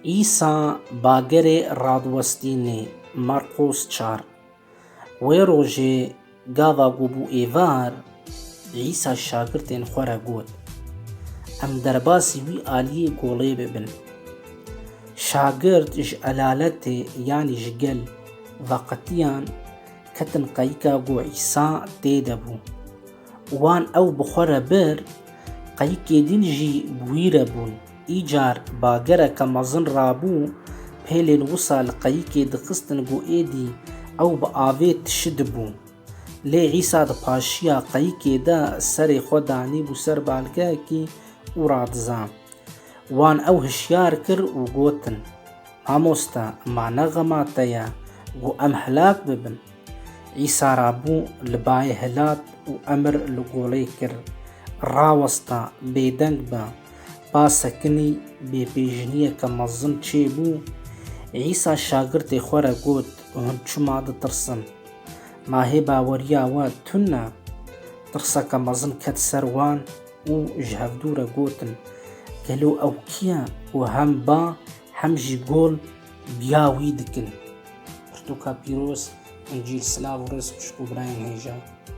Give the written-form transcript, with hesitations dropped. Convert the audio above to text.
ئیسا باگەرێ ڕادوەستینێ مەرقۆس 4 وێ ڕۆژێ گاوا گوبوو ئێڤار عیسا شاگرتێن خۆرە گوت ئەم دەرباسی وی ئالiyê گۆڵێ ببن. شاگرد ji elalətê yanî ji gel veqetiyan ketin qeyîka ku îsa tê de bû. Wan ew bi xwe re bir qeyîkê din jî wî re bûn. Îcar bagereke mezin rabû pêlên wisa li qeyîkê dixistin ku êdî ew bi avê tişi dibû. Lê îsa di paşiya qeyîkê de serê xwe danîbû ser balgehekî û radizan. Wan ew hişyar kir û gotin: Mamoste, ma ne xema te ye ku em hilak bibin? Îsa rabû li bayê hilat û emir li golê kir: Raweste, bêdeng be. Ba sekinî bêpêjiniyeke mezin çêbû. Îsa şagirtê xwe re got: Hûn çima ditirsin? Ma hê baweriya we tune ne? Tirseke mezin ket ser wan û ji hevdû re gotin: Gelo ew kî ye ku hem ba hem jî gol biya wî dikin? Pirtûka pîroz, Encîl, silav û rêz xuşk û birayên hêja.